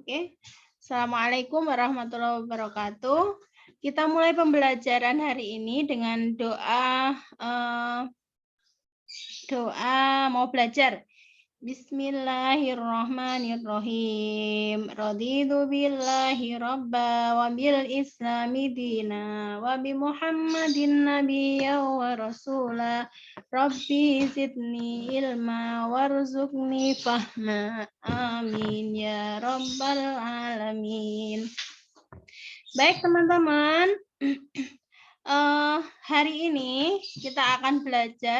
Oke. Assalamualaikum warahmatullahi wabarakatuh. Kita mulai pembelajaran hari ini dengan doa mau belajar. Bismillahirrahmanirrahim. Raditu billahi rabba wa bil islami dina wa bi Muhammadin nabiyya wa rasula. Rabbi zidni ilma warzuqni fahma. Amin ya rabbal alamin. Baik teman-teman. Hari ini kita akan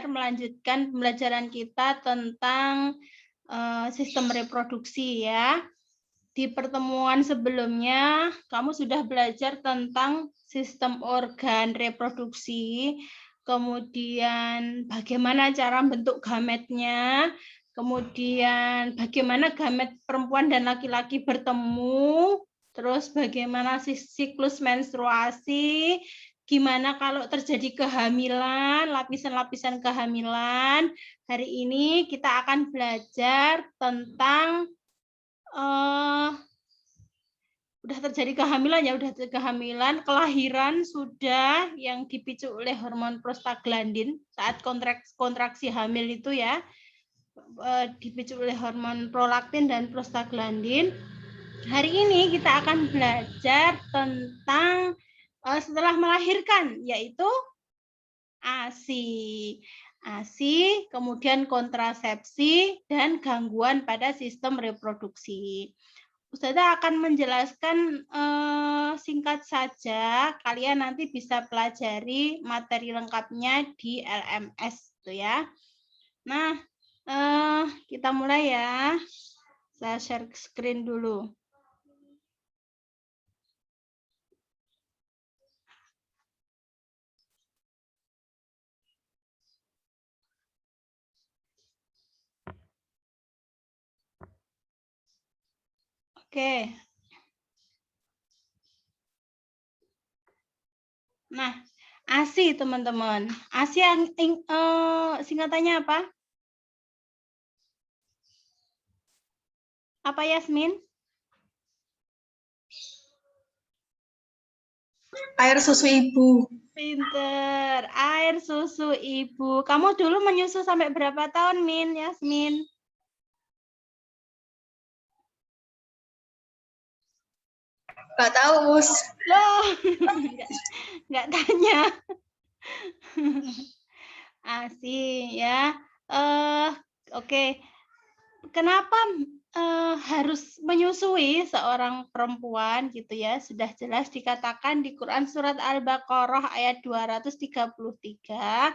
melanjutkan pembelajaran kita tentang sistem reproduksi ya. Di pertemuan sebelumnya kamu sudah belajar tentang sistem organ reproduksi, kemudian bagaimana cara bentuk gametnya, kemudian bagaimana gamet perempuan dan laki-laki bertemu, terus bagaimana siklus menstruasi, gimana kalau terjadi kehamilan, lapisan-lapisan kehamilan. Hari ini kita akan belajar tentang udah terjadi kehamilan ya, kelahiran sudah yang dipicu oleh hormon prostaglandin saat kontraksi hamil itu ya, dipicu oleh hormon prolaktin dan prostaglandin. Hari ini kita akan belajar tentang setelah melahirkan, yaitu ASI, kemudian kontrasepsi, dan gangguan pada sistem reproduksi. Ustazah akan menjelaskan singkat saja, kalian nanti bisa pelajari materi lengkapnya di LMS tuh ya. Nah, kita mulai ya. Saya share screen dulu. Oke. Nah, ASI teman-teman. ASI singkatannya apa? Apa Yasmin? Air susu ibu. Pinter, air susu ibu. Kamu dulu menyusu sampai berapa tahun, Min, Yasmin? Nggak tahu, Us. Loh, nggak tanya. ASI ya. Oke. Kenapa harus menyusui seorang perempuan gitu ya? Sudah jelas dikatakan di Quran surat Al-Baqarah ayat 233.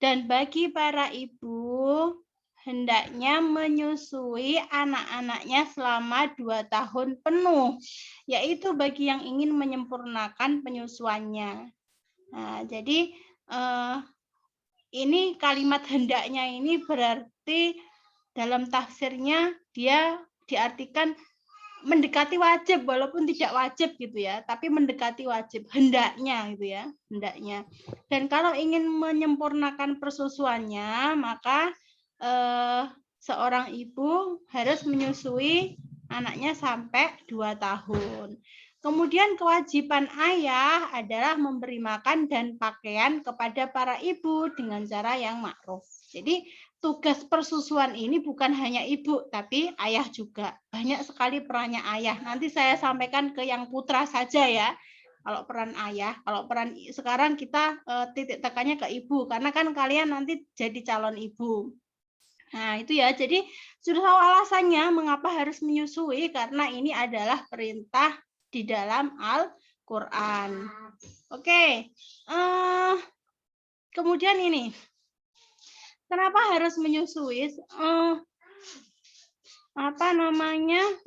Dan bagi para ibu hendaknya menyusui anak-anaknya selama 2 tahun penuh, yaitu bagi yang ingin menyempurnakan penyusuannya. Nah, jadi ini kalimat hendaknya ini berarti dalam tafsirnya dia diartikan mendekati wajib walaupun tidak wajib gitu ya, tapi mendekati wajib, hendaknya gitu ya, hendaknya. Dan kalau ingin menyempurnakan persusuannya, maka seorang ibu harus menyusui anaknya sampai 2 tahun. Kemudian kewajiban ayah adalah memberi makan dan pakaian kepada para ibu dengan cara yang ma'ruf. Jadi tugas persusuan ini bukan hanya ibu, tapi ayah juga. Banyak sekali perannya ayah. Nanti saya sampaikan ke yang putra saja ya. Kalau peran ayah, kalau peran sekarang kita titik tekannya ke ibu, karena kan kalian nanti jadi calon ibu. Nah itu ya, jadi sudah tahu alasannya mengapa harus menyusui, karena ini adalah perintah di dalam Al-Quran. Oke, kemudian ini. Kenapa harus menyusui?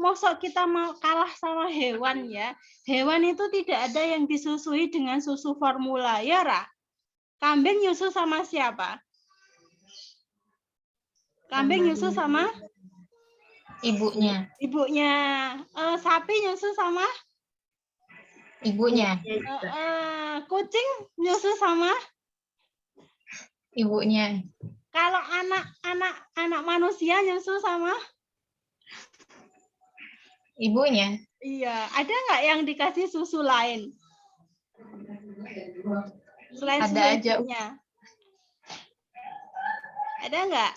Mosok kita mau kalah sama hewan ya? Hewan itu tidak ada yang disusui dengan susu formula, ya Ra? Kambing nyusu sama siapa? Kambing nyusu sama? Ibunya. Ibunya. Sapi nyusu sama? Ibunya. Kucing nyusu sama? Ibunya. Kalau anak manusia nyusu sama? Ibunya. Iya, ada nggak yang dikasih susu lain selain Ada susu aja. ibunya? Ada nggak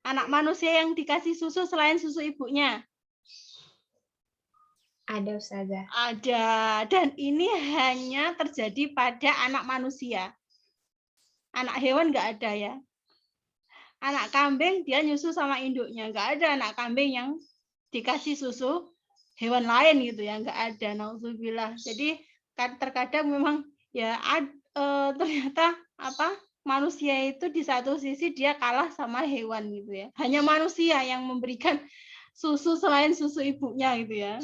anak manusia yang dikasih susu selain susu ibunya? Ada Ustazah. Ada, dan ini hanya terjadi pada anak manusia. Anak hewan nggak ada ya. Anak kambing dia nyusu sama induknya, nggak ada anak kambing yang dikasih susu hewan lain gitu ya, nggak ada. Nauzubillah. Jadi terkadang memang ya ternyata apa manusia itu di satu sisi dia kalah sama hewan gitu ya. Hanya manusia yang memberikan susu selain susu ibunya gitu ya.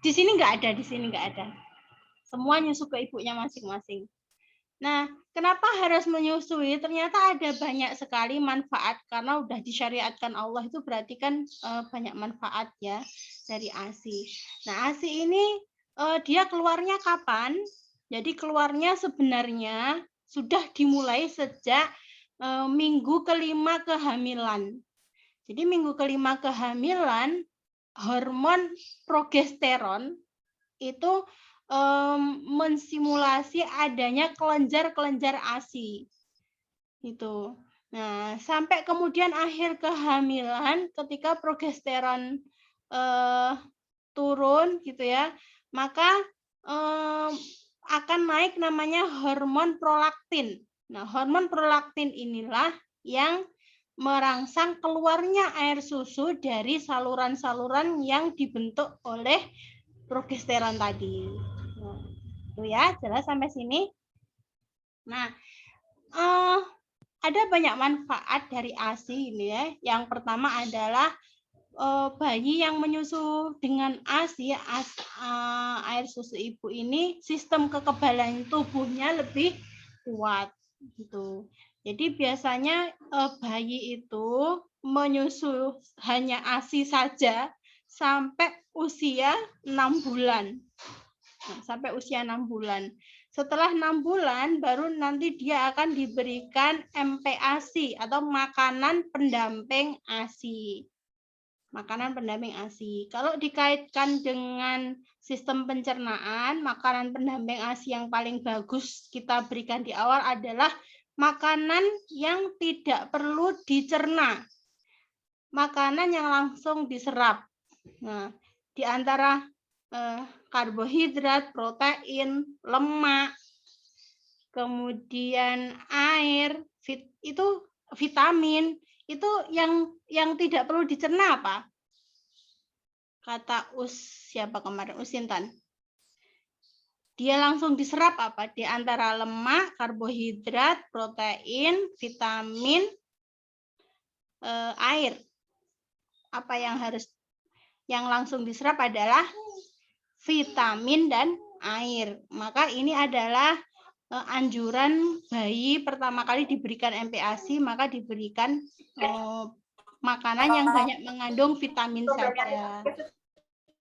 Di sini nggak ada, di sini nggak ada. Semua nyusu ke ibunya masing-masing. Nah, kenapa harus menyusui? Ternyata ada banyak sekali manfaat karena udah disyariatkan Allah, itu berarti kan banyak manfaat ya dari ASI. Nah, ASI ini dia keluarnya kapan? Jadi keluarnya sebenarnya sudah dimulai sejak minggu kelima kehamilan. Jadi minggu kelima kehamilan hormon progesteron itu mensimulasi adanya kelenjar-kelenjar ASI. Gitu. Nah, sampai kemudian akhir kehamilan ketika progesteron turun gitu ya, maka akan naik namanya hormon prolaktin. Nah, hormon prolaktin inilah yang merangsang keluarnya air susu dari saluran-saluran yang dibentuk oleh progesteron tadi. Nah, itu ya, jelas sampai sini. Nah, ada banyak manfaat dari ASI ini ya. Yang pertama adalah bayi yang menyusu dengan ASI, air susu ibu ini, sistem kekebalan tubuhnya lebih kuat gitu. Jadi biasanya bayi itu menyusu hanya ASI saja sampai usia 6 bulan. Nah, sampai usia 6 bulan. Setelah 6 bulan baru nanti dia akan diberikan MPASI atau makanan pendamping ASI. Makanan pendamping ASI. Kalau dikaitkan dengan sistem pencernaan, makanan pendamping ASI yang paling bagus kita berikan di awal adalah makanan yang tidak perlu dicerna. Makanan yang langsung diserap. Nah, di antara karbohidrat, protein, lemak, kemudian air, itu vitamin, itu yang tidak perlu dicerna apa? Kata siapa kemarin? Usintan. Dia langsung diserap apa? Di antara lemak, karbohidrat, protein, vitamin, air. Apa yang langsung diserap adalah vitamin dan air. Maka ini adalah anjuran bayi pertama kali diberikan MPASI, maka diberikan makanan yang banyak mengandung vitamin saja.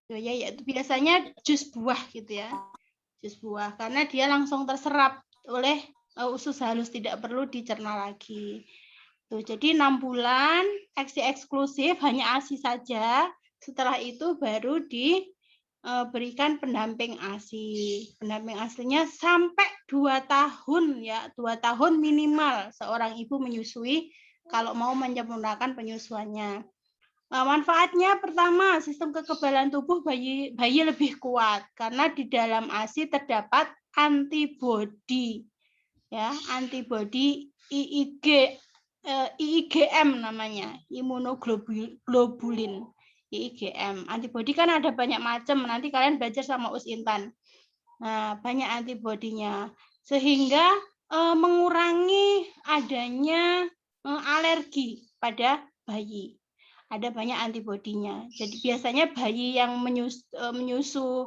Ya, yaitu biasanya jus buah gitu ya. Jus buah karena dia langsung terserap oleh usus halus, tidak perlu dicerna lagi. Tuh, jadi 6 bulan eksklusif hanya ASI saja. Setelah itu baru diberikan pendamping ASI. Pendamping ASInya sampai 2 tahun ya, 2 tahun minimal seorang ibu menyusui kalau mau menyempurnakan penyusuannya. Manfaatnya pertama, sistem kekebalan tubuh bayi lebih kuat karena di dalam ASI terdapat antibodi. Ya, antibodi IgM namanya, imunoglobulin. IgM. Antibodi kan ada banyak macam, nanti kalian belajar sama Usintan. Nah, banyak antibodinya sehingga mengurangi adanya alergi pada bayi. Ada banyak antibodinya. Jadi biasanya bayi yang menyusu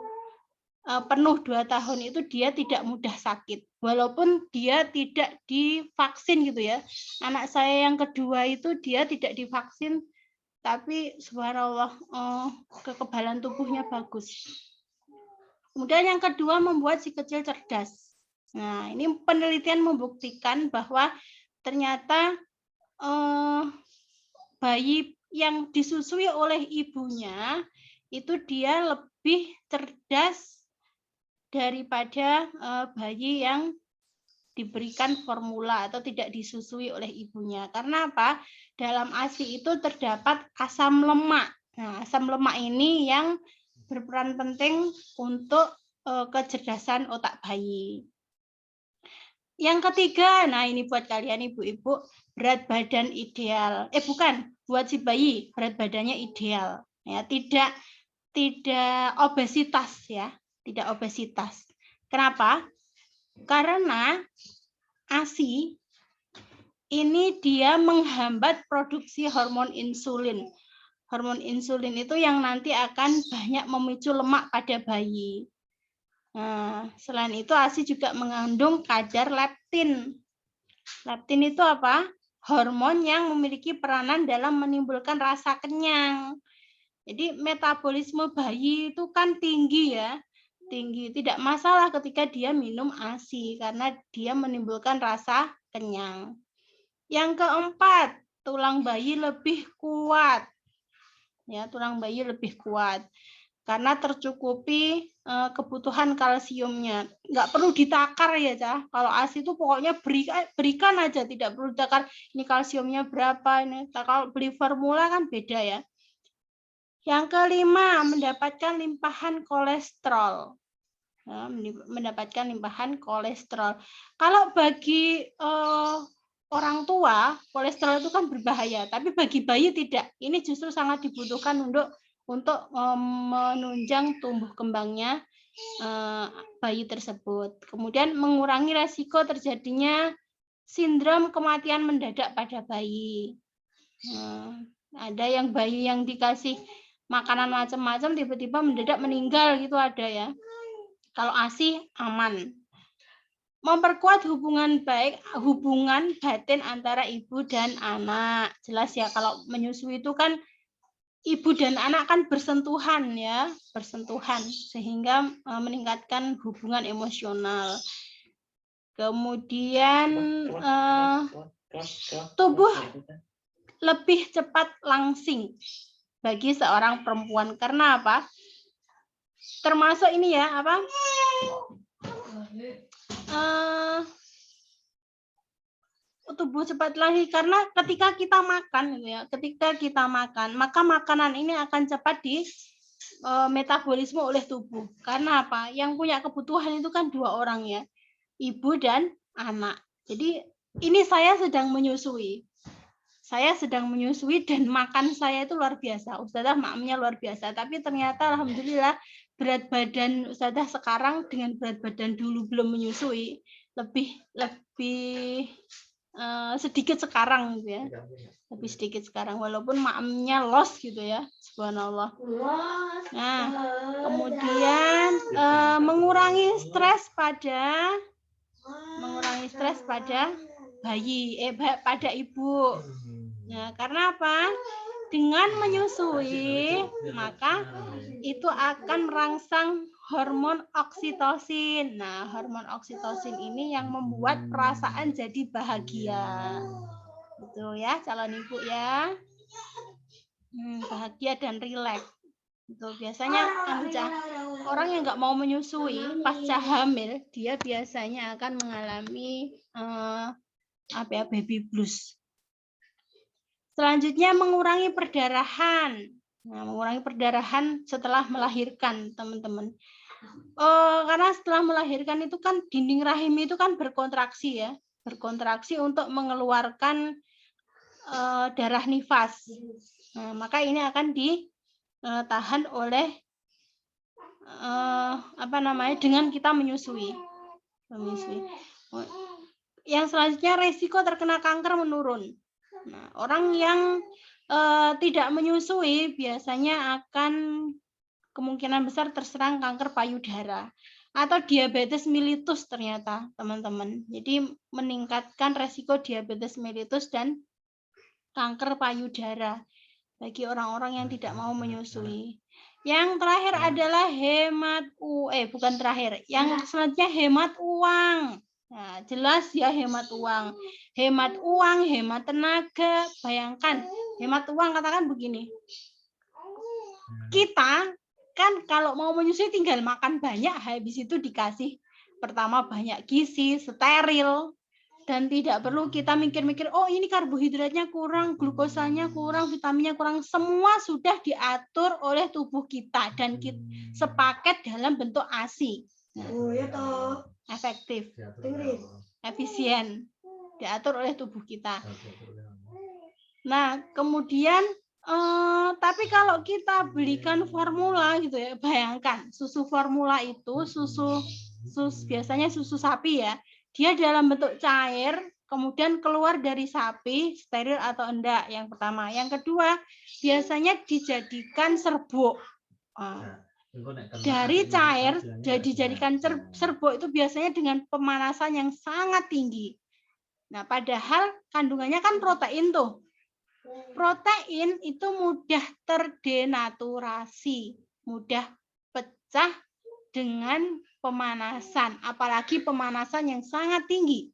penuh 2 tahun itu dia tidak mudah sakit. Walaupun dia tidak divaksin gitu ya. Anak saya yang kedua itu dia tidak divaksin, tapi subhanallah kekebalan tubuhnya bagus. Kemudian yang kedua membuat si kecil cerdas. Nah, ini penelitian membuktikan bahwa ternyata bayi yang disusui oleh ibunya itu dia lebih cerdas daripada bayi yang diberikan formula atau tidak disusui oleh ibunya. Karena apa? Dalam ASI itu terdapat asam lemak. Nah, asam lemak ini yang berperan penting untuk kecerdasan otak bayi. Yang ketiga, nah ini buat kalian ibu-ibu, berat badan ideal. Bukan, buat si bayi berat badannya ideal. Ya, tidak obesitas ya, tidak obesitas. Kenapa? Karena ASI ini dia menghambat produksi hormon insulin. Hormon insulin itu yang nanti akan banyak memicu lemak pada bayi. Nah, selain itu ASI juga mengandung kadar leptin. Leptin itu apa? Hormon yang memiliki peranan dalam menimbulkan rasa kenyang. Jadi metabolisme bayi itu kan tinggi ya. Tinggi, tidak masalah ketika dia minum ASI karena dia menimbulkan rasa kenyang. Yang keempat, tulang bayi lebih kuat. Ya, tulang bayi lebih kuat karena tercukupi kebutuhan kalsiumnya. Nggak perlu ditakar ya, Cah. Kalau ASI itu pokoknya berikan aja, tidak perlu ditakar. Ini kalsiumnya berapa ini. Kalau beli formula kan beda ya. Yang kelima, mendapatkan limpahan kolesterol. Nah, mendapatkan limpahan kolesterol. Kalau bagi orang tua, kolesterol itu kan berbahaya, tapi bagi bayi tidak. Ini justru sangat dibutuhkan untuk menunjang tumbuh kembangnya bayi tersebut. Kemudian mengurangi resiko terjadinya sindrom kematian mendadak pada bayi. Ada yang bayi yang dikasih makanan macam-macam tiba-tiba mendadak meninggal gitu ada ya. Kalau ASI aman. Memperkuat hubungan batin antara ibu dan anak. Jelas ya kalau menyusui itu kan ibu dan anak kan bersentuhan ya, bersentuhan sehingga meningkatkan hubungan emosional. Kemudian tubuh lebih cepat langsing bagi seorang perempuan. Karena apa? Termasuk ini ya, apa? Tubuh cepat langsing karena ketika kita makan ya, maka makanan ini akan cepat di metabolisme oleh tubuh. Karena apa? Yang punya kebutuhan itu kan dua orang ya, ibu dan anak. Jadi ini saya sedang menyusui. Dan makan saya itu luar biasa. Ustazah maamnya luar biasa. Tapi ternyata alhamdulillah berat badan Ustazah sekarang dengan berat badan dulu belum menyusui lebih sedikit sekarang gitu ya. Lebih sedikit sekarang walaupun maamnya los gitu ya. Subhanallah. Nah, kemudian mengurangi stres pada bayi, pada ibu. Nah, karena apa? Dengan menyusui, maka itu akan merangsang hormon oksitosin. Nah, hormon oksitosin ini yang membuat perasaan jadi bahagia. Gitu ya, calon ibu ya. Bahagia dan rileks. Itu biasanya orang yang nggak mau menyusui pasca hamil, dia biasanya akan mengalami baby blues. Selanjutnya mengurangi perdarahan. Nah, mengurangi perdarahan setelah melahirkan, teman-teman. Karena setelah melahirkan itu kan dinding rahim itu kan berkontraksi ya, berkontraksi untuk mengeluarkan darah nifas. Nah, maka ini akan ditahan oleh dengan kita menyusui. Yang selanjutnya resiko terkena kanker menurun. Nah, orang yang tidak menyusui biasanya akan kemungkinan besar terserang kanker payudara atau diabetes mellitus ternyata, teman-teman. Jadi meningkatkan resiko diabetes mellitus dan kanker payudara bagi orang-orang yang tidak mau menyusui. Yang terakhir adalah yang selanjutnya hemat uang. Nah, jelas ya hemat uang, hemat tenaga. Bayangkan Hemat uang, katakan begini. Kita kan kalau mau menyusui tinggal makan banyak, habis itu dikasih pertama banyak gizi, steril, dan tidak perlu kita mikir-mikir, oh ini karbohidratnya kurang, glukosanya kurang, vitaminnya kurang. Semua sudah diatur oleh tubuh kita dan kita sepaket dalam bentuk ASI. Oh ya toh. Efektif, efisien, diatur oleh tubuh kita. Nah, kemudian tapi kalau kita belikan formula gitu ya, bayangkan susu formula itu biasanya susu sapi ya, dia dalam bentuk cair, kemudian keluar dari sapi, steril atau enggak, yang pertama. Yang kedua, biasanya dijadikan serbuk. Dari cair dijadikan serbuk itu biasanya dengan pemanasan yang sangat tinggi. Nah, padahal kandungannya kan protein tuh. Protein itu mudah terdenaturasi, mudah pecah dengan pemanasan, apalagi pemanasan yang sangat tinggi.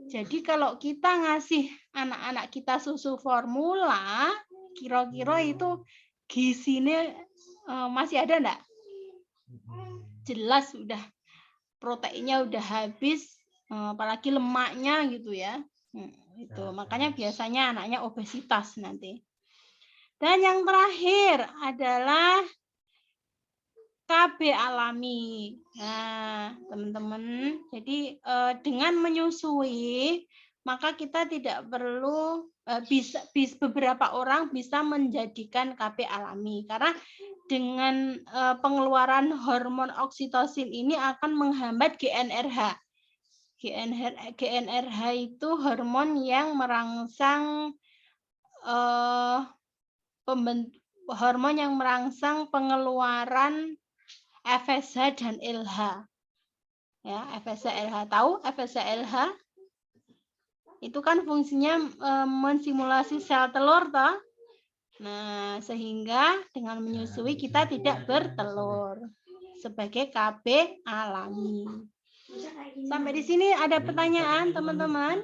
Jadi kalau kita ngasih anak-anak kita susu formula, kira-kira itu gizinya masih ada enggak? Jelas udah proteinnya udah habis, apalagi lemaknya gitu ya. Itu makanya biasanya anaknya obesitas nanti. Dan yang terakhir adalah KB alami. Nah, teman-teman, jadi dengan menyusui maka kita tidak perlu bisa beberapa orang bisa menjadikan KB alami karena dengan pengeluaran hormon oksitosin ini akan menghambat GnRH. GnRH itu hormon yang merangsang pengeluaran FSH dan LH. Ya, FSH LH, tahu FSH LH? Itu kan fungsinya mensimulasi sel telur toh. Nah, sehingga dengan menyusui kita tidak bertelur sebagai KB alami. Sampai di sini ada pertanyaan, teman-teman?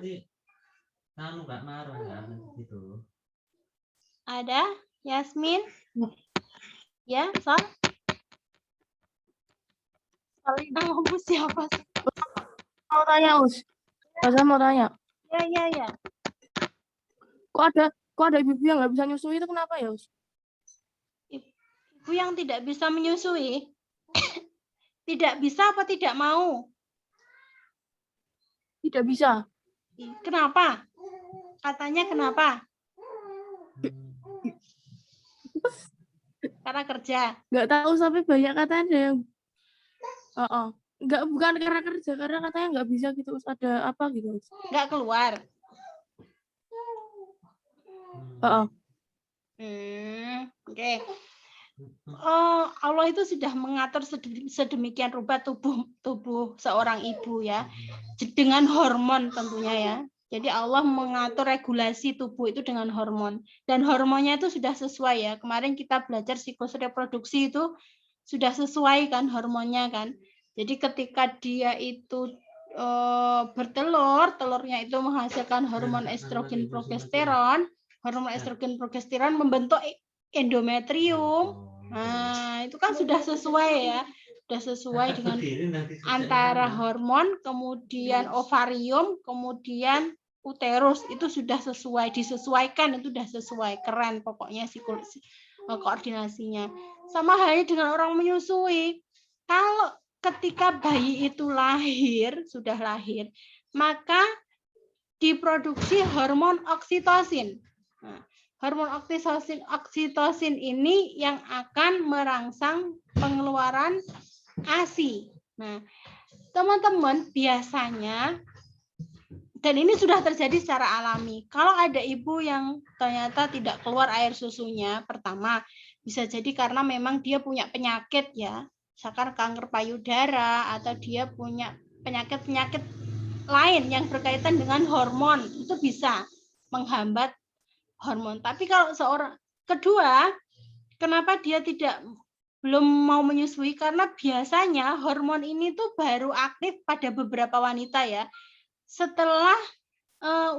Ada? Yasmin? Ya, Sal? Yang ngomong siapa? Mau tanya, Us. Saya mau tanya. Ya. Kok ada ibu yang nggak bisa nyusui itu kenapa ya, Us? Ibu yang tidak bisa menyusui? Tidak bisa apa tidak mau? Tidak bisa. Kenapa? Katanya kenapa? Karena kerja. Nggak tahu, tapi banyak katanya ada yang bukan karena kerja, karena katanya nggak bisa gitu, Us. Ada apa gitu, Us? Nggak keluar. Oke. Allah itu sudah mengatur sedemikian rupa tubuh seorang ibu ya, dengan hormon tentunya ya. Jadi Allah mengatur regulasi tubuh itu dengan hormon, dan hormonnya itu sudah sesuai ya. Kemarin kita belajar siklus reproduksi itu sudah sesuai kan hormonnya kan. Jadi ketika dia itu bertelur, telurnya itu menghasilkan hormon estrogen progesteron. Hormon estrogen progesteron membentuk endometrium. Nah, itu kan sudah sesuai ya. Sudah sesuai dengan antara hormon, kemudian ovarium, kemudian uterus, itu sudah sesuai, disesuaikan, itu sudah sesuai. Keren pokoknya siklus koordinasinya. Sama halnya dengan orang menyusui. Kalau ketika bayi itu sudah lahir, maka diproduksi hormon oksitosin. Nah, hormon oksitosin ini yang akan merangsang pengeluaran ASI. Nah, teman-teman biasanya, dan ini sudah terjadi secara alami, kalau ada ibu yang ternyata tidak keluar air susunya, pertama bisa jadi karena memang dia punya penyakit ya, misalkan kanker payudara atau dia punya penyakit-penyakit lain yang berkaitan dengan hormon, itu bisa menghambat hormon. Tapi kalau kedua, kenapa dia belum mau menyusui? Karena biasanya hormon ini tuh baru aktif pada beberapa wanita ya, setelah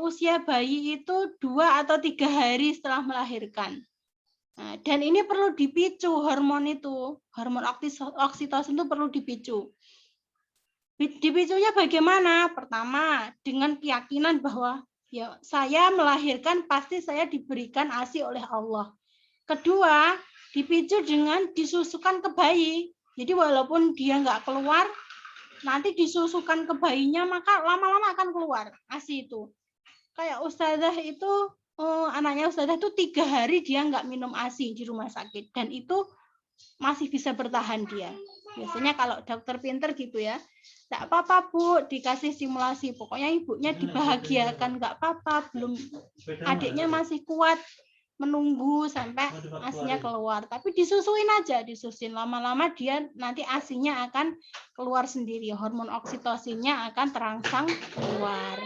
usia bayi itu 2 atau 3 hari setelah melahirkan. Nah, dan ini perlu dipicu hormon itu, hormon oksitosin itu perlu dipicu. Dipicunya bagaimana? Pertama, dengan keyakinan bahwa ya saya melahirkan pasti saya diberikan ASI oleh Allah. Kedua, dipicu dengan disusukan ke bayi. Jadi walaupun dia nggak keluar, nanti disusukan ke bayinya maka lama-lama akan keluar ASI itu. Kayak Ustazah itu, anaknya Ustazah itu 3 hari dia nggak minum ASI di rumah sakit. Dan itu masih bisa bertahan dia. Biasanya kalau dokter pinter gitu ya, nggak apa-apa Bu, dikasih stimulasi. Pokoknya ibunya dibahagiakan, nggak apa-apa, belum adiknya masih kuat menunggu sampai ASInya keluar. Tapi disusuin aja, disusuin lama-lama dia nanti ASInya akan keluar sendiri. Hormon oksitosinnya akan terangsang keluar.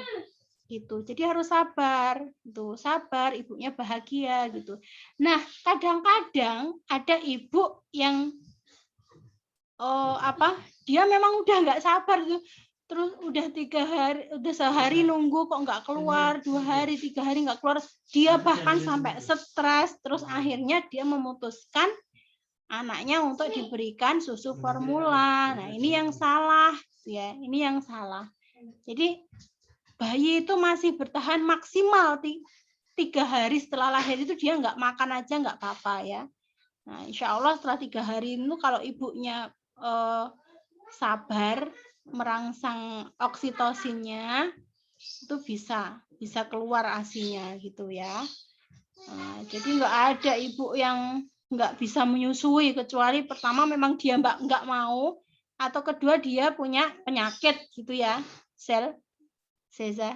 Gitu. Jadi harus sabar, tuh sabar, ibunya bahagia gitu. Nah, kadang-kadang ada ibu yang dia memang udah nggak sabar tuh, terus udah 3 hari, udah sehari nunggu kok nggak keluar, 2 hari, 3 hari nggak keluar, dia bahkan sampai stres, terus akhirnya dia memutuskan anaknya untuk diberikan susu formula. Nah, ini yang salah, ya, ini yang salah. Jadi bayi itu masih bertahan maksimal 3 hari setelah lahir itu dia nggak makan aja nggak apa-apa ya. Nah, insya Allah setelah 3 hari itu kalau ibunya sabar merangsang oksitosinnya itu bisa keluar ASInya gitu ya. Nah, jadi nggak ada ibu yang nggak bisa menyusui kecuali pertama memang dia nggak mau atau kedua dia punya penyakit gitu ya, Seza.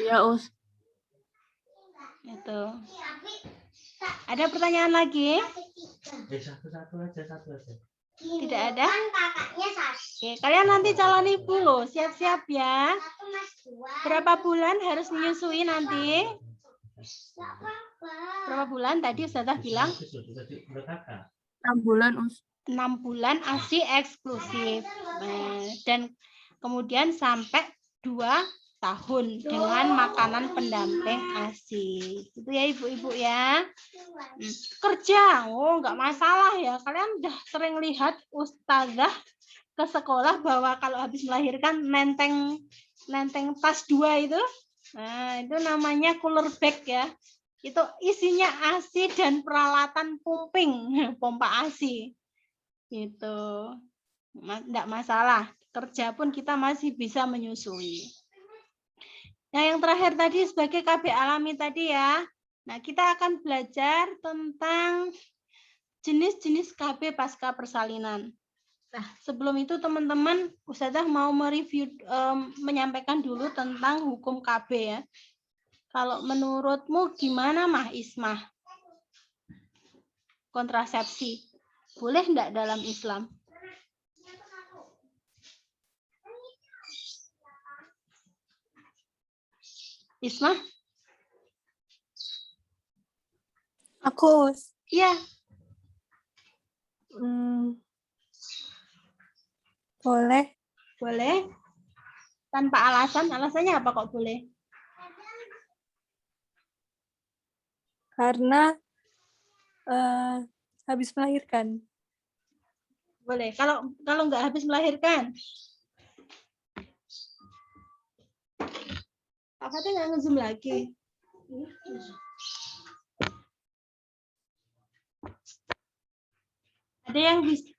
Ya, Us. Itu. Ada pertanyaan lagi? Satu aja. Tidak ada? Oke, kalian nanti calon ibu loh, siap-siap ya. Berapa bulan harus menyusui nanti? Berapa bulan tadi Ustazah bilang? 6 bulan, Us. 6 bulan ASI eksklusif. Nah, dan kemudian sampai 2 tahun dengan makanan pendamping ASI. Itu ya ibu-ibu ya. Kerja, nggak masalah ya. Kalian udah sering lihat Ustazah ke sekolah bahwa kalau habis melahirkan nenteng tas 2 itu. Nah, itu namanya cooler bag ya. Itu isinya ASI dan peralatan pumping, pompa ASI. Itu enggak masalah, kerja pun kita masih bisa menyusui. Nah, yang terakhir tadi sebagai KB alami tadi ya. Nah, kita akan belajar tentang jenis-jenis KB pasca persalinan. Nah, sebelum itu teman-teman, Ustazah mau mereview, menyampaikan dulu tentang hukum KB ya. Kalau menurutmu gimana Mah Ismah? Kontrasepsi. Boleh enggak dalam Islam? Ismah? Aku, Iya. boleh. Boleh. Tanpa alasan. Alasannya apa kok boleh? Karena habis melahirkan. Boleh. Kalau nggak habis melahirkan? Pak Fatih nggak nge-zoom lagi. Ada yang bisa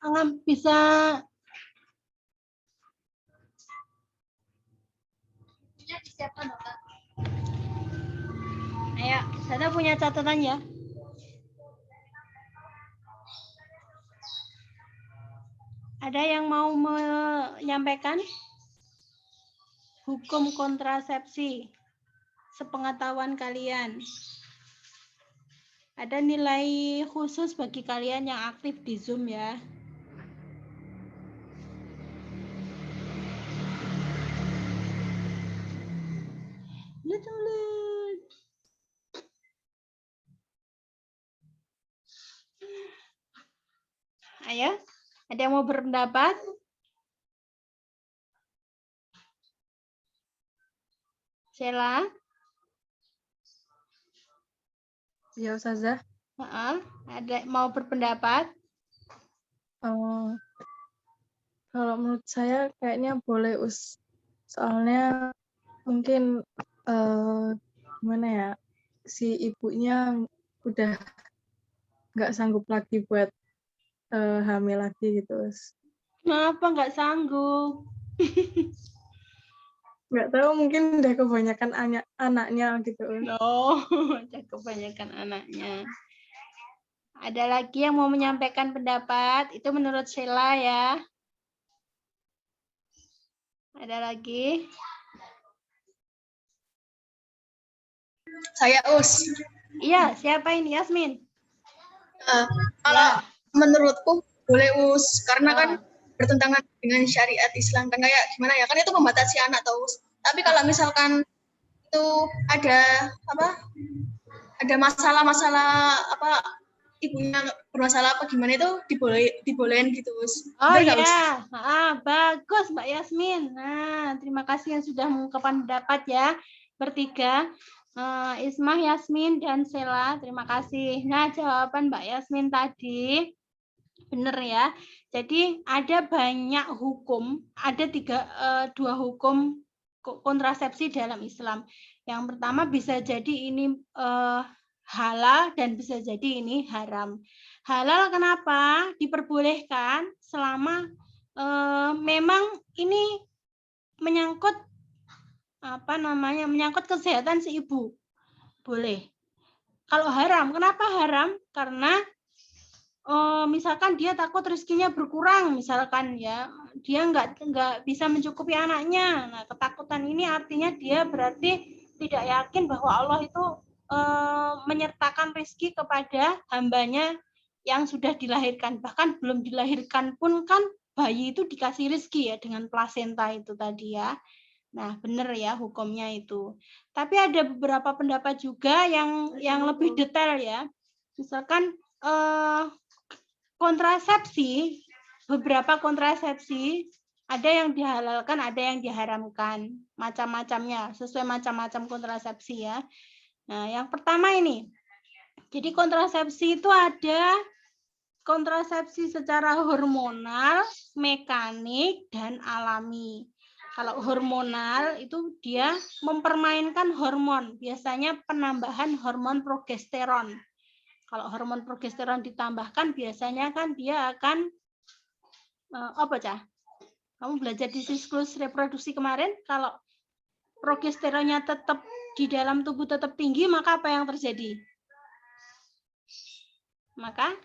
ayo, saya punya catatan ya. Ada yang mau menyampaikan hukum kontrasepsi sepengetahuan kalian? Ada nilai khusus bagi kalian yang aktif di Zoom ya. Ayo, ada yang mau berpendapat? Sheila? Ya, Ustazah. Ada mau berpendapat? Kalau menurut saya kayaknya boleh, soalnya mungkin gimana ya, si ibunya udah nggak sanggup lagi buat hamil lagi gitu, Us. Kenapa nggak sanggup? Nggak tahu, mungkin udah kebanyakan anaknya gitu, Us. No, ada kebanyakan anaknya. Ada lagi yang mau menyampaikan pendapat? Itu menurut Sheila ya. Ada lagi? Saya Us. Iya, siapa ini? Yasmin? Kalau menurutku boleh Us, karena kan Oh. bertentangan dengan syariat Islam kan, kayak gimana ya, kan itu membatasi anak tau Us. Tapi kalau misalkan itu ada masalah-masalah ibunya bermasalah apa gimana, itu dibolehin gitu Us. Oh Bener nggak, Us? ya, bagus Mbak Yasmin. Nah, terima kasih yang sudah mengungkapkan pendapat ya, bertiga. Ismah, Yasmin, dan Sheila, terima kasih. Nah, jawaban Mbak Yasmin tadi benar ya. Jadi ada banyak hukum, ada dua hukum kontrasepsi dalam Islam. Yang pertama bisa jadi ini halal dan bisa jadi ini haram. Halal kenapa? Diperbolehkan selama memang ini menyangkut menyangkut kesehatan si ibu. Boleh. Kalau haram, kenapa haram? Karena misalkan dia takut rezekinya berkurang, misalkan ya, dia nggak bisa mencukupi anaknya. Nah, ketakutan ini artinya dia berarti tidak yakin bahwa Allah itu menyertakan rezeki kepada hambanya yang sudah dilahirkan. Bahkan belum dilahirkan pun kan bayi itu dikasih rezeki ya dengan plasenta itu tadi ya. Nah, benar ya hukumnya itu. Tapi ada beberapa pendapat juga yang lebih detail ya. Misalkan kontrasepsi, beberapa kontrasepsi ada yang dihalalkan, ada yang diharamkan, macam-macamnya, sesuai macam-macam kontrasepsi ya. Nah, yang pertama ini. Jadi kontrasepsi itu ada kontrasepsi secara hormonal, mekanik, dan alami. Kalau hormonal itu dia mempermainkan hormon, biasanya penambahan hormon progesteron. Kalau hormon progesteron ditambahkan, biasanya kan dia akan apa Cah? Kamu belajar di siklus reproduksi kemarin, kalau progesteronnya tetap di dalam tubuh tetap tinggi, maka apa yang terjadi? Maka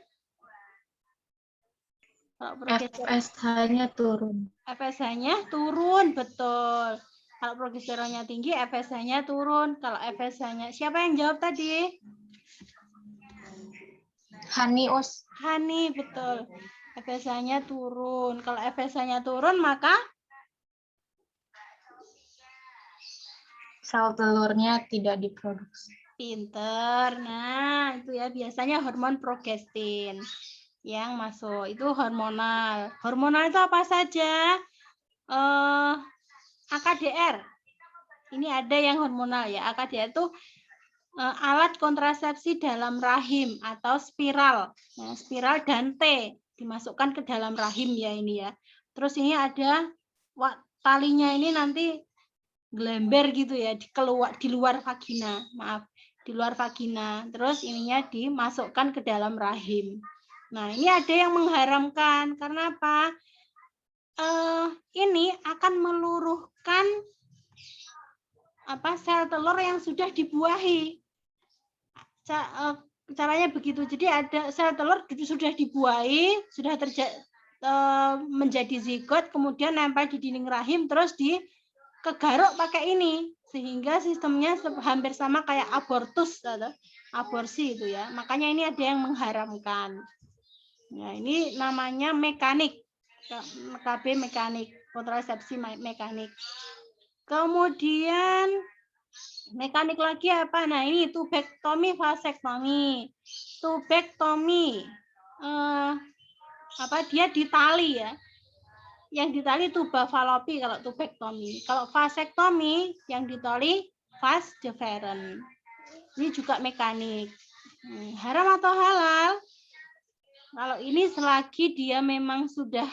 FSH-nya turun. FSH-nya turun, betul. Kalau progesteronnya tinggi, FSH-nya turun. Kalau FSH-nya, siapa yang jawab tadi? Hani, Us. Hani, betul. FSH-nya turun. Kalau FSH-nya turun, maka Sel telurnya tidak diproduksi. pinter. Nah, itu ya biasanya hormon progestin yang masuk. Itu hormonal. Hormonal itu apa saja? AKDR. Ini ada yang hormonal ya. AKDR itu alat kontrasepsi dalam rahim atau spiral. Nah, spiral dan T dimasukkan ke dalam rahim ya ini ya. Terus ini ada talinya ini nanti gelember gitu ya, di luar vagina. Maaf, di luar vagina. Terus ininya dimasukkan ke dalam rahim. Nah, ini ada yang mengharamkan. Karena apa? Ini akan meluruhkan sel telur yang sudah dibuahi. Caranya begitu. Jadi ada sel telur sudah dibuahi, sudah menjadi zigot, kemudian nempel di dinding rahim, terus kegaruk pakai ini, sehingga sistemnya hampir sama kayak abortus atau aborsi itu ya. Makanya ini ada yang mengharamkan. Nah, ini namanya mekanik, KB mekanik, kontrasepsi mekanik. Kemudian mekanik lagi apa? Nah, ini tubektomi, vasektomi. Tubektomi dia ditali ya. Yang ditali tuba falopi kalau tubektomi. Kalau vasektomi yang ditali vas deferens. Ini juga mekanik. Haram atau halal? Kalau ini selagi dia memang sudah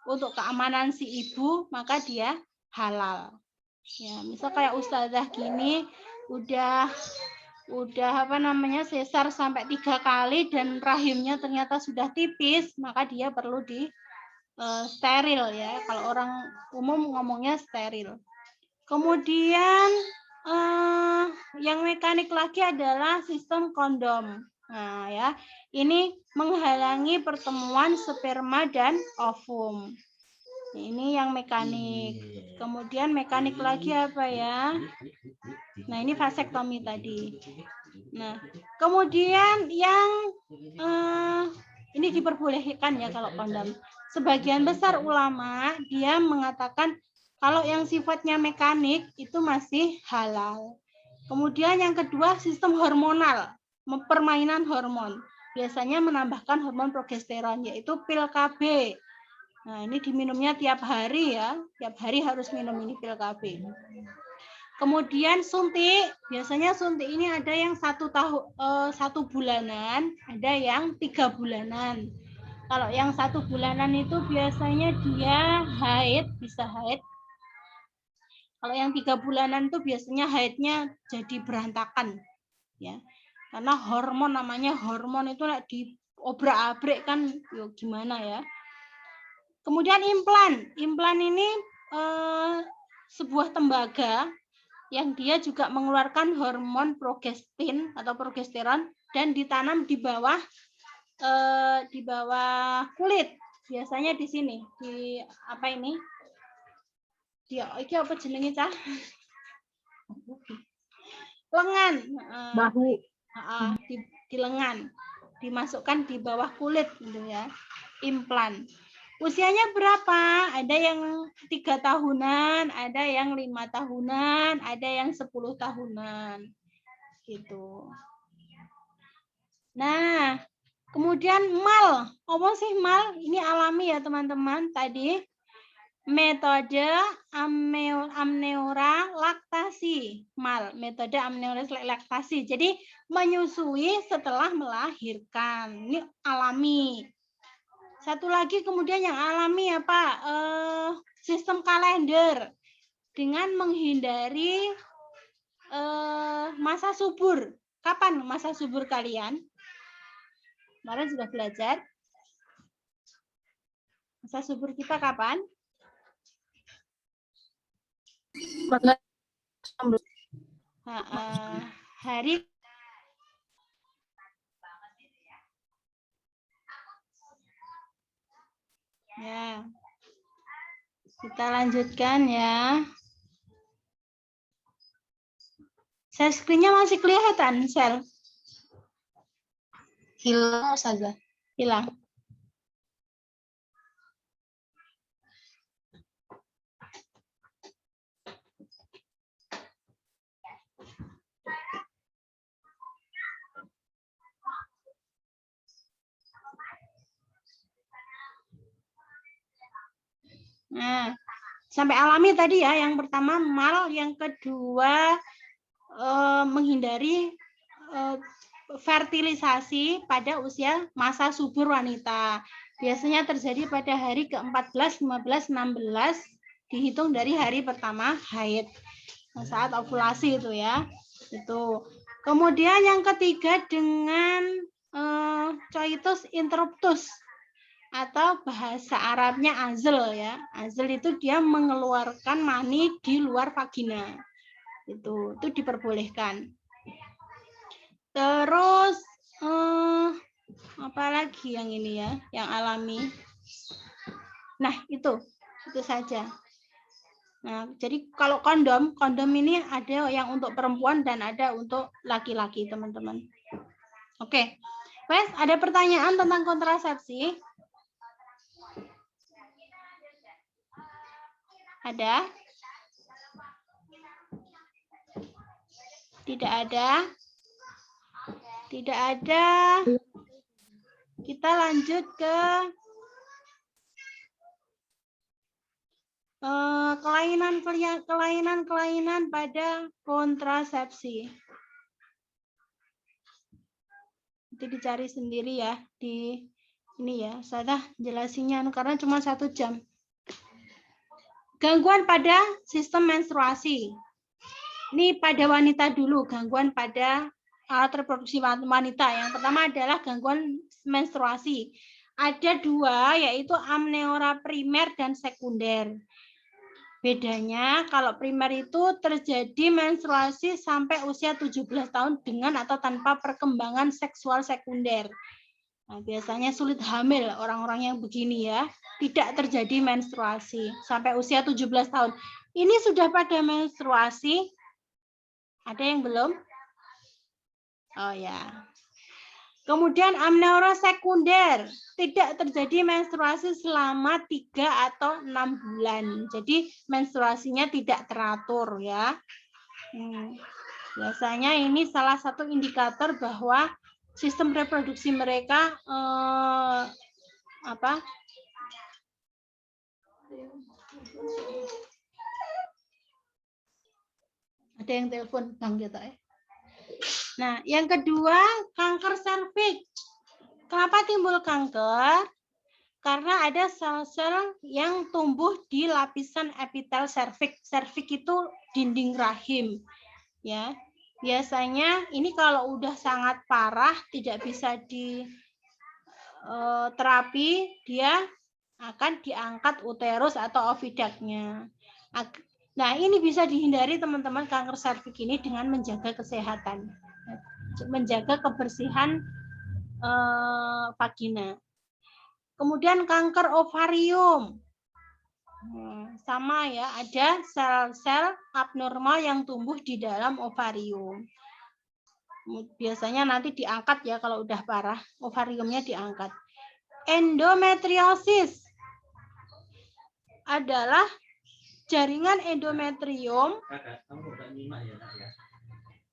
untuk keamanan si ibu, maka dia halal. Ya, misal kayak ustazah gini udah sesar sampai 3 kali dan rahimnya ternyata sudah tipis, maka dia perlu di steril ya. Kalau orang umum ngomongnya steril. Kemudian yang mekanik lagi adalah sistem kondom. Nah, ya. Ini menghalangi pertemuan sperma dan ovum. Ini yang mekanik. Kemudian mekanik lagi apa ya? Nah, ini vasektomi tadi. Nah, kemudian yang ini diperbolehkan ya kalau kondom. Sebagian besar ulama dia mengatakan kalau yang sifatnya mekanik itu masih halal. Kemudian yang kedua sistem hormonal, permainan hormon. Biasanya menambahkan hormon progesteron yaitu pil KB. Nah, ini diminumnya tiap hari ya. Tiap hari harus minum ini pil KB. Kemudian suntik, biasanya suntik ini ada yang 1 bulanan, ada yang 3 bulanan. Kalau yang 1 bulanan itu biasanya dia haid, bisa haid. Kalau yang 3 bulanan itu biasanya haidnya jadi berantakan, ya. Karena hormon namanya hormon itu diobrak-abrik kan, yuk gimana ya. Kemudian implan ini sebuah tembaga yang dia juga mengeluarkan hormon progestin atau progesteron dan ditanam di bawah kulit. Biasanya di sini, di apa ini? Iki apa jenenge cah? Lengan. Bahu. Di lengan. Dimasukkan di bawah kulit gitu ya. Implan. Usianya berapa? Ada yang 3 tahunan, ada yang 5 tahunan, ada yang 10 tahunan. Gitu. Nah, kemudian mal. Apa sih mal? Ini alami ya teman-teman. Tadi metode amniora laktasi. Mal, metode amniora laktasi. Jadi menyusui setelah melahirkan. Ini alami. Satu lagi kemudian yang alami apa? Sistem kalender dengan menghindari masa subur. Kapan masa subur kalian? Kemarin sudah belajar. Masa subur kita kapan? Hari ya. Kita lanjutkan ya. Share screen-nya masih kelihatan, Sel? Hilang saja. Hilang. Nah, sampai alami tadi ya, yang pertama mal, yang kedua menghindari fertilisasi pada usia masa subur wanita. Biasanya terjadi pada hari ke-14, 15, 16, dihitung dari hari pertama haid. Saat ovulasi itu ya. Itu. Kemudian yang ketiga dengan coitus interruptus atau bahasa Arabnya azl ya. Azl itu dia mengeluarkan mani di luar vagina. Itu diperbolehkan. Terus apa lagi yang ini ya, yang alami. Nah, itu saja. Nah, jadi kalau kondom ini ada yang untuk perempuan dan ada untuk laki-laki, teman-teman. Oke. Wes, ada pertanyaan tentang kontrasepsi? Ada? Tidak ada? Tidak ada. Kita lanjut ke kelainan pada kontrasepsi. Nanti dicari sendiri ya di ini ya. Saya jelasinnya karena cuma 1 jam. Gangguan pada sistem menstruasi. Ini pada wanita dulu, gangguan pada alat reproduksi wanita. Yang pertama adalah gangguan menstruasi. Ada 2, yaitu amniora primer dan sekunder. Bedanya kalau primer itu terjadi menstruasi sampai usia 17 tahun dengan atau tanpa perkembangan seksual sekunder. Nah, biasanya sulit hamil orang-orang yang begini ya. Tidak terjadi menstruasi sampai usia 17 tahun. Ini sudah pada menstruasi. Ada yang belum? Oh ya. Kemudian amniora sekunder, tidak terjadi menstruasi selama 3 atau 6 bulan. Jadi menstruasinya tidak teratur ya. Biasanya ini salah satu indikator bahwa sistem reproduksi mereka Ada yang telepon Bang Gita ya. Nah, yang kedua, kanker serviks. Kenapa timbul kanker? Karena ada sel-sel yang tumbuh di lapisan epitel serviks. Serviks itu dinding rahim. Ya. Biasanya ini kalau udah sangat parah, tidak bisa di terapi, dia akan diangkat uterus atau ovidaknya. Nah, ini bisa dihindari teman-teman kanker serviks ini dengan menjaga kesehatan. Menjaga kebersihan vagina. Kemudian kanker ovarium. Sama ya, ada sel-sel abnormal yang tumbuh di dalam ovarium. Biasanya nanti diangkat ya kalau udah parah, ovariumnya diangkat. Endometriosis adalah jaringan endometrium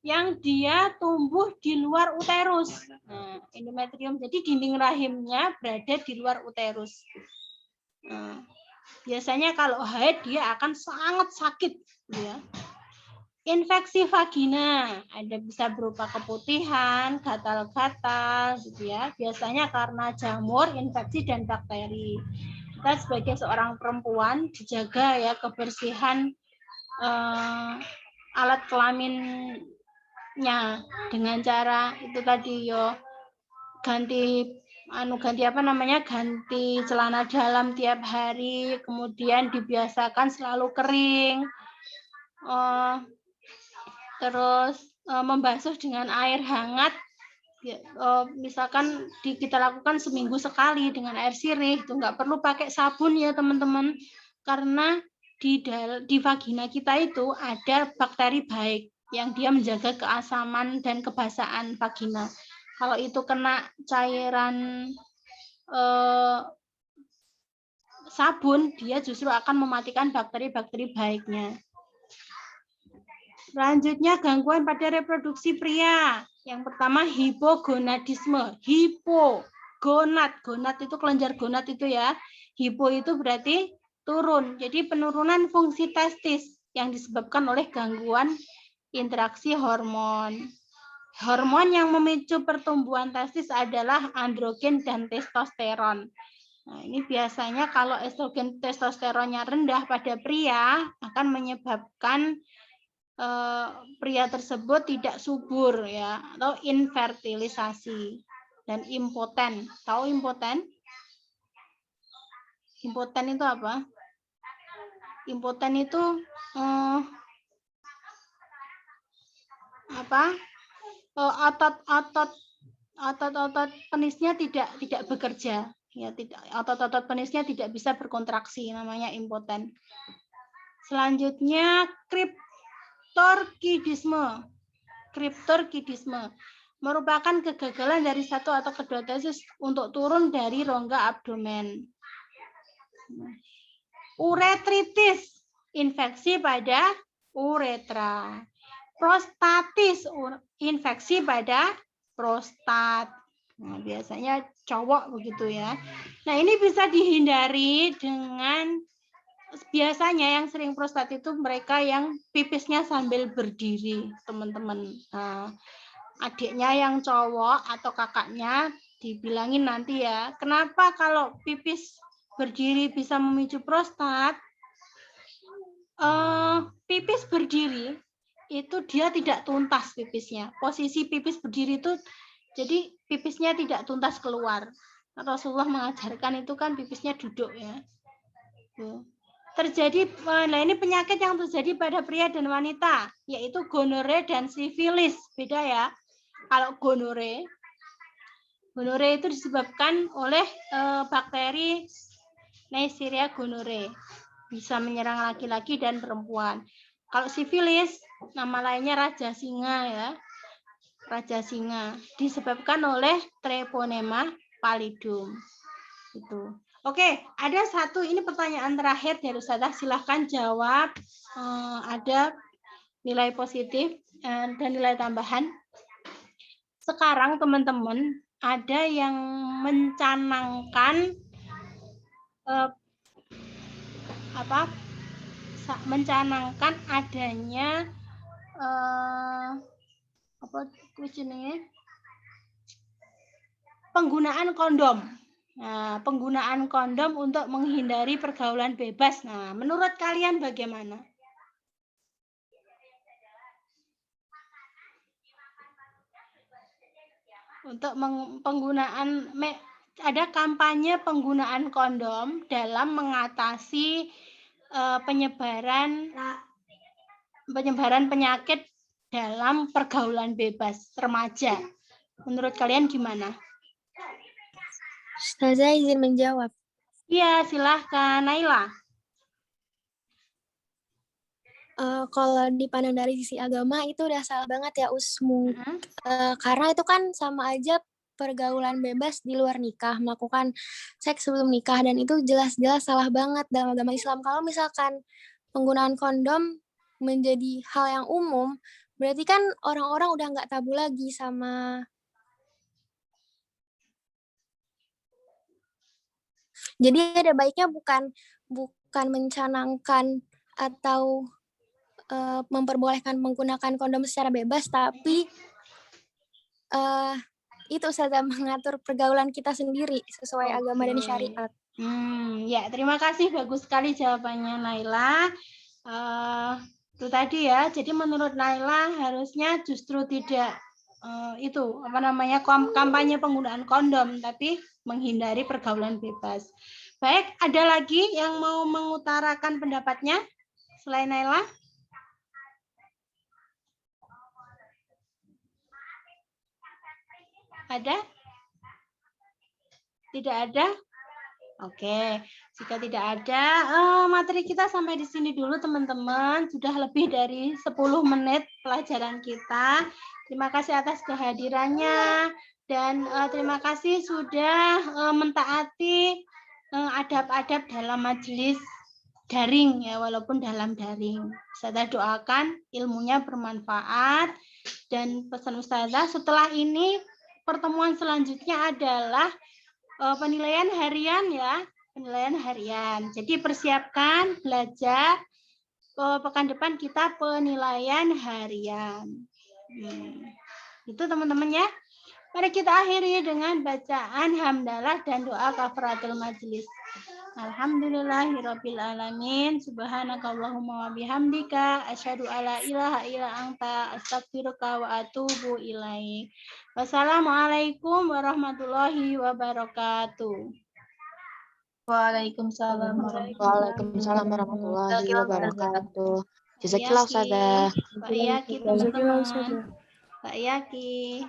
yang dia tumbuh di luar uterus. Nah, endometrium, jadi dinding rahimnya berada di luar uterus. Nah, biasanya kalau haid dia akan sangat sakit, ya. Infeksi vagina, ada bisa berupa keputihan, gatal-gatal, gitu ya. Biasanya karena jamur, infeksi dan bakteri. Kita sebagai seorang perempuan dijaga ya kebersihan alat kelaminnya dengan cara itu tadi yo ganti celana dalam tiap hari, kemudian dibiasakan selalu kering, terus membasuh dengan air hangat, misalkan kita lakukan seminggu sekali dengan air sirih, itu nggak perlu pakai sabun ya teman-teman, karena di vagina kita itu ada bakteri baik yang dia menjaga keasaman dan kebasahan vagina. Kalau itu kena cairan sabun, dia justru akan mematikan bakteri-bakteri baiknya. Selanjutnya gangguan pada reproduksi pria. Yang pertama hipogonadisme. Hipogonad, gonad itu kelenjar gonad itu ya. Hipo itu berarti turun. Jadi penurunan fungsi testis yang disebabkan oleh gangguan interaksi hormon. Hormon yang memicu pertumbuhan testis adalah androgen dan testosteron. Nah, ini biasanya kalau estrogen testosteronnya rendah pada pria akan menyebabkan pria tersebut tidak subur ya, atau infertilisasi dan impoten. Tahu impoten? Impoten itu apa? Impoten itu otot-otot penisnya tidak bekerja ya, otot-otot penisnya tidak bisa berkontraksi, namanya impoten. Selanjutnya kriptorkidisme merupakan kegagalan dari satu atau kedua testis untuk turun dari rongga abdomen. Uretritis, infeksi pada uretra. Prostatis, infeksi pada prostat. Nah, biasanya cowok begitu ya. Nah, ini bisa dihindari dengan biasanya yang sering prostat itu mereka yang pipisnya sambil berdiri, teman-teman. Nah, adiknya yang cowok atau kakaknya dibilangin nanti ya, kenapa kalau pipis berdiri bisa memicu prostat? Pipis berdiri itu dia tidak tuntas pipisnya. Posisi pipis berdiri itu jadi pipisnya tidak tuntas keluar. Rasulullah mengajarkan itu kan pipisnya duduk ya. Terjadi, nah ini penyakit yang terjadi pada pria dan wanita, yaitu gonore dan sifilis. Beda ya. Kalau gonore itu disebabkan oleh bakteri Neisseria gonorrhoeae. Bisa menyerang laki-laki dan perempuan. Kalau sifilis, nama lainnya raja singa ya. Raja singa disebabkan oleh Treponema pallidum. Itu. Oke, ada satu ini pertanyaan terakhir dari Ustazah, silahkan jawab. Ada nilai positif dan nilai tambahan. Sekarang teman-teman ada yang mencanangkan mencanangkan adanya penggunaan kondom. Nah, penggunaan kondom untuk menghindari pergaulan bebas. Nah, menurut kalian bagaimana? Untuk penggunaan ada kampanye penggunaan kondom dalam mengatasi penyebaran penyakit dalam pergaulan bebas remaja. Menurut kalian gimana? Ustazah izin menjawab. Iya, silahkan. Naila. Kalau dipandang dari sisi agama itu udah salah banget ya Usmu. Karena itu kan sama aja pergaulan bebas di luar nikah, melakukan seks sebelum nikah, dan itu jelas-jelas salah banget dalam agama Islam. Kalau misalkan penggunaan kondom menjadi hal yang umum, berarti kan orang-orang udah nggak tabu lagi sama. Jadi ada baiknya bukan mencanangkan atau memperbolehkan menggunakan kondom secara bebas, tapi itu Ustazah mengatur pergaulan kita sendiri sesuai agama dan syariat. Ya, terima kasih, bagus sekali jawabannya Naila. Itu tadi ya. Jadi menurut Naila harusnya justru tidak kampanye penggunaan kondom, tapi menghindari pergaulan bebas. Baik, ada lagi yang mau mengutarakan pendapatnya selain Naila? Ada? Tidak ada? Oke, jika tidak ada, materi kita sampai di sini dulu teman-teman. Sudah lebih dari 10 menit pelajaran kita. Terima kasih atas kehadirannya dan terima kasih sudah mentaati adab-adab dalam majelis daring ya, walaupun dalam daring. Ustazah doakan ilmunya bermanfaat, dan pesan Ustazah setelah ini pertemuan selanjutnya adalah penilaian harian ya, penilaian harian. Jadi persiapkan belajar, pekan depan kita penilaian harian. Itu teman-teman ya. Mari kita akhiri dengan bacaan hamdalah dan doa kafaratul majelis. Alhamdulillahirabbil alamin, subhanakallahumma wa bihamdika asyhadu alla ilaha illa anta astaghfiruka wa atubu ilaik. Wassalamualaikum warahmatullahi wabarakatuh. Waalaikumsalam warahmatullahi wabarakatuh. Jazakallah Ustazah. Pak Yaki teman-teman. Pak Yaki.